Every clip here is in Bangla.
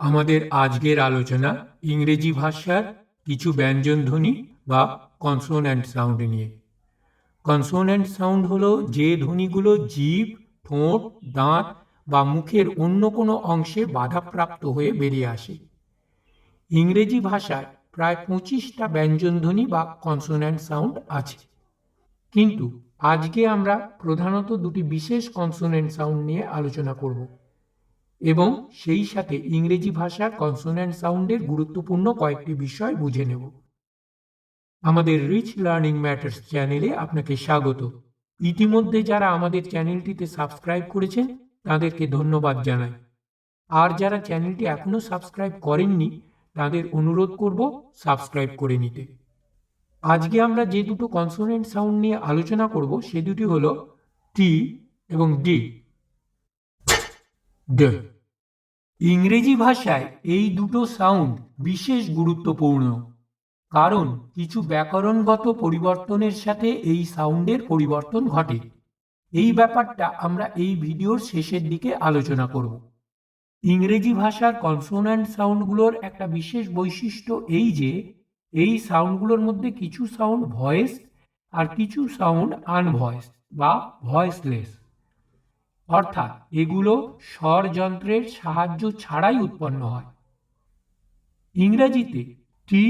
আমাদের আজকের আলোচনা ইংরেজি ভাষার কিছু ব্যঞ্জনধ্বনি বা কনসোন্যান্ট সাউন্ড নিয়ে। কনসোন্যান্ট সাউন্ড হলো যে ধ্বনিগুলো জিভ, ঠোঁট, দাঁত বা মুখের অন্য কোনো অংশে বাধাপ্রাপ্ত হয়ে বেরিয়ে আসে। ইংরেজি ভাষায় প্রায় 25টা ব্যঞ্জনধ্বনি বা কনসোন্যান্ট সাউন্ড আছে, কিন্তু আজকে আমরা প্রধানত দুটি বিশেষ কনসোন্যান্ট সাউন্ড নিয়ে আলোচনা করব এবং সেই সাথে ইংরেজি ভাষার কনসোন্যান্ট সাউন্ডের গুরুত্বপূর্ণ কয়েকটি বিষয় বুঝে নেব। আমাদের রিচ লার্নিং ম্যাটার্স চ্যানেলে আপনাকে স্বাগত। ইতিমধ্যে যারা আমাদের চ্যানেলটিতে সাবস্ক্রাইব করেছেন তাদেরকে ধন্যবাদ জানাই, আর যারা চ্যানেলটি এখনো সাবস্ক্রাইব করেননি তাদের অনুরোধ করব সাবস্ক্রাইব করে নিতে। আজকে আমরা যে দুটো কনসোন্যান্ট সাউন্ড নিয়ে আলোচনা করব সে দুটি হলো টি এবং ডি। ইংরেজি ভাষায় এই দুটো সাউন্ড বিশেষ গুরুত্বপূর্ণ, কারণ কিছু ব্যাকরণগত পরিবর্তনের সাথে এই সাউন্ডের পরিবর্তন ঘটে। এই ব্যাপারটা আমরা এই ভিডিওর শেষের দিকে আলোচনা করব। ইংরেজি ভাষার কনসোন্যান্ট সাউন্ডগুলোর একটা বিশেষ বৈশিষ্ট্য এই যে এই সাউন্ডগুলোর মধ্যে কিছু সাউন্ড ভয়েস আর কিছু সাউন্ড আনভয়েস বা ভয়েসলেস, অর্থাৎ এগুলো স্বরযন্ত্রের সাহায্য ছাড়াই উৎপন্ন হয়। ইংরেজিতে টি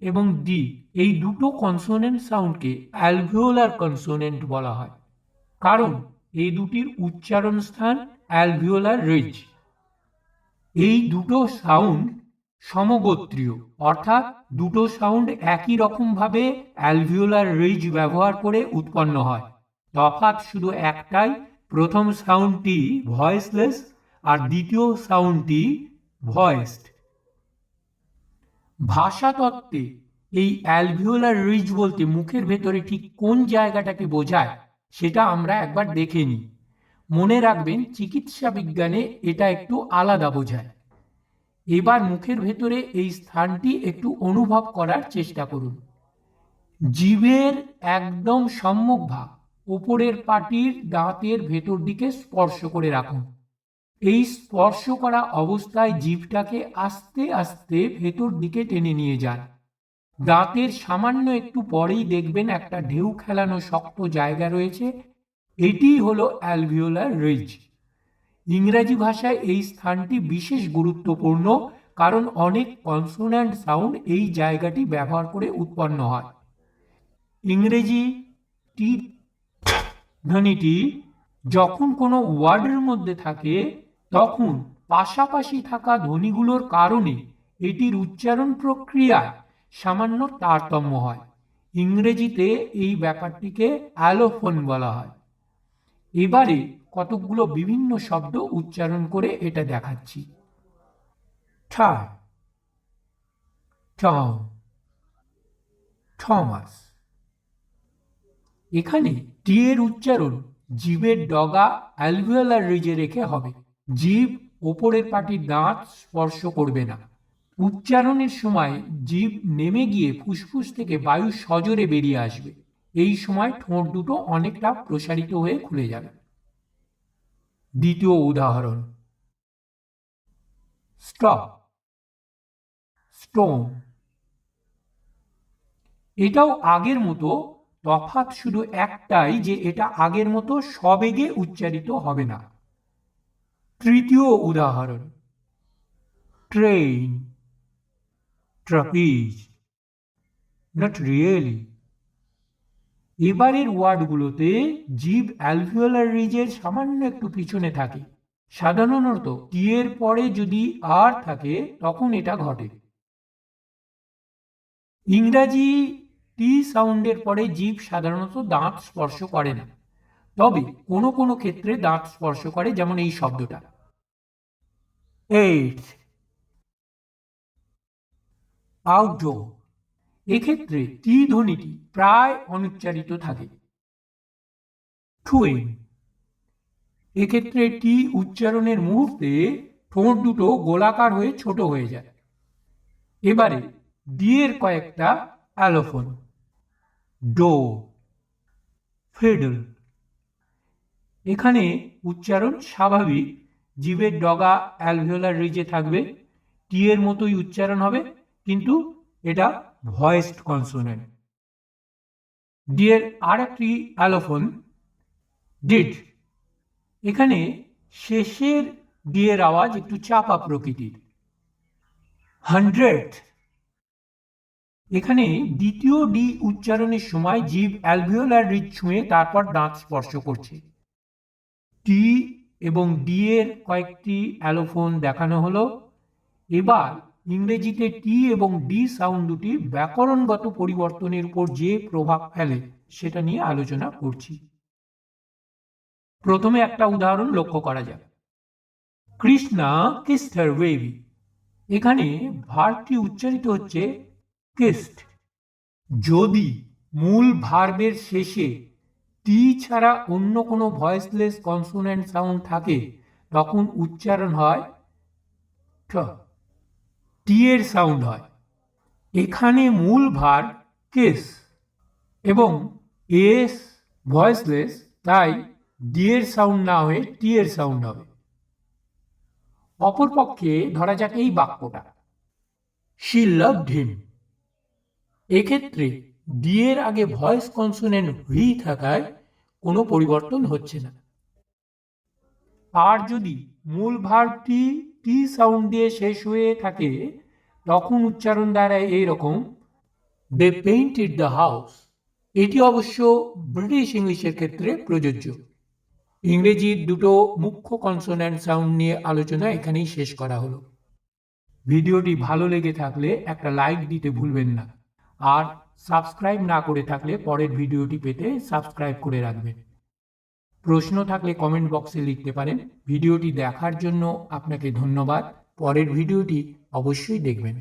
এবং ডি এই দুটো কনসোনেন্ট সাউন্ডকে অ্যালভিওলার কনসোনেন্ট বলা হয়, কারণ এই দুটির উচ্চারণ স্থান অ্যালভিওলার রিজ। এই দুটো সাউন্ড সমগোত্রীয়, অর্থাৎ দুটো সাউন্ড একই রকমভাবে অ্যালভিওলার রিজ ব্যবহার করে উৎপন্ন হয়। তফাৎ শুধু একটাই, প্রথম সাউন্ডটি ভয়েসলেস আর দ্বিতীয় সাউন্ডটি ভয়েসড। ভাষাতত্ত্বে এই অ্যালভিওলার রিজ বলতে মুখের ভেতরে ঠিক কোন জায়গাটাকে বোঝায় সেটা আমরা একবার দেখে নিই। মনে রাখবেন, চিকিৎসা বিজ্ঞানে এটা একটু আলাদা বোঝায়। এবার মুখের ভেতরে এই স্থানটি একটু অনুভব করার চেষ্টা করুন। জিভের একদম সম্মুখভাগ ওপরের পাটির দাঁতের ভেতর দিকে স্পর্শ করে রাখুন। এই স্পর্শ করা অবস্থায় জিভটাকে আস্তে আস্তে ভেতর দিকে টেনে নিয়ে যান। দাঁতের সামান্য একটু পরেই দেখবেন একটা ঢেউ খেলানো শক্ত জায়গা রয়েছে, এটি হলো অ্যালভিওলার রিজ। ইংরেজি ভাষায় এই স্থানটি বিশেষ গুরুত্বপূর্ণ, কারণ অনেক কনসোন্যান্ট সাউন্ড এই জায়গাটি ব্যবহার করে উৎপন্ন হয়। ইংরেজি টি ধ্বনিটি যখন কোনো ওয়ার্ডের মধ্যে থাকে তখন পাশাপাশি থাকা ধ্বনিগুলোর কারণে এটির উচ্চারণ প্রক্রিয়ায় সামান্য তারতম্য হয়। ইংরেজিতে এই ব্যাপারটিকে অ্যালোফোন বলা হয়। এবারে কতকগুলো বিভিন্ন শব্দ উচ্চারণ করে এটা দেখাচ্ছি। ঠাই, টম, থমাস। এখানে টি এর উচ্চারণ জিভের ডগা অ্যালভিওলার রিজে রেখে হবে। জিভ ওপরের পাটির দাঁত স্পর্শ করবে না। উচ্চারণের সময় জিভ নেমে গিয়ে ফুসফুস থেকে বায়ু সজোরে বেরিয়ে আসবে। এই সময় ঠোঁট দুটো অনেকটা প্রসারিত হয়ে খুলে যাবে। দ্বিতীয় উদাহরণ, স্টপ, স্টোন। এটাও আগের মতো, তফাৎ শুধু একটাই যে এটা আগের মতো সবেগে উচ্চারিত হবে না। তৃতীয় উদাহরণ, ট্রেন, ট্রাপিজ, নট রিয়েলি। এবারের ওয়ার্ডগুলোতে জিভ অ্যালভিওলার রিজের সামান্য একটু পিছনে থাকে। সাধারণত টি এর পরে যদি আর থাকে তখন এটা ঘটে। ইংরাজি টি সাউন্ডের পরে জিভ সাধারণত দাঁত স্পর্শ করে না, তবে কোনো কোনো ক্ষেত্রে দাঁত স্পর্শ করে, যেমন এই শব্দটা এইট, আউটডোর। এক্ষেত্রে টি ধ্বনিটি প্রায় অনুচ্চারিত থাকে। টুইন, এক্ষেত্রে টি উচ্চারণের মুহূর্তে ঠোঁট দুটো গোলাকার হয়ে ছোট হয়ে যায়। এবারে ডি এর কয়েকটা অ্যালোফোন, ডো, ফিডল। এখানে উচ্চারণ স্বাভাবিক, জিভের ডগা অ্যালভিওলার রিজে থাকবে, টি এর মতোই উচ্চারণ হবে, কিন্তু এটা ভয়েসড কনসোনেন্ট। ডি এর আর একটি অ্যালোফোন ডিড। এখানে শেষের ডি এর আওয়াজ একটু চাপা প্রকৃতির। 100, এখানে দ্বিতীয় ডি উচ্চারণের সময় জিভ অ্যালভিওলার রিজ ছুঁয়ে তারপর দাঁত স্পর্শ করছে। টি এবং ডি এর কয়েকটি অ্যালোফোন দেখানো হলো। এবার ইংরেজিতে টি এবং ডি সাউন্ড দুটি ব্যাকরণগত পরিবর্তনের উপর যে প্রভাব ফেলে সেটা নিয়ে আলোচনা করছি। প্রথমে একটা উদাহরণ লক্ষ্য করা যাক। Krishna kissed her baby. এখানে ভার্বটি উচ্চারিত হচ্ছে কিসড। যদি মূল ভার্বের শেষে টি ছাড়া অন্য কোনো ভয়েসলেস কনসোনেন্ট সাউন্ড থাকে তখন উচ্চারণ হয় ঠ, টি এর সাউন্ড হয়। এখানে মূল ভার্ব কিস এবং এস ভয়েসলেস, তাই ডি এর সাউন্ড না হয়ে টি এর সাউন্ড হবে। অপরপক্ষে ধরা যাক এই বাক্যটা, শি লাভড হিম। এক্ষেত্রে ডি এর আগে ভয়েস কনসোনেন্ট হুই থাকায় কোনো পরিবর্তন হচ্ছে না। আর যদি মূল ভার্বটি টি সাউন্ড দিয়ে শেষ হয়ে থাকে তখন উচ্চারণ দাঁড়ায় এইরকম, দে পেইন্টেড দ্য হাউস। এটি অবশ্য ব্রিটিশ ইংলিশের ক্ষেত্রে প্রযোজ্য। ইংরেজির দুটো মুখ্য কনসোন্যান্ট সাউন্ড নিয়ে আলোচনা এখানেই শেষ করা হলো। ভিডিওটি ভালো লেগে থাকলে একটা লাইক দিতে ভুলবেন না, আর সাবস্ক্রাইব না করে থাকলে পরের ভিডিওটি পেতে সাবস্ক্রাইব করে রাখবেন। প্রশ্ন থাকলে কমেন্ট বক্সে লিখতে পারেন। ভিডিওটি দেখার জন্য আপনাকে ধন্যবাদ। পরের ভিডিওটি অবশ্যই দেখবেন।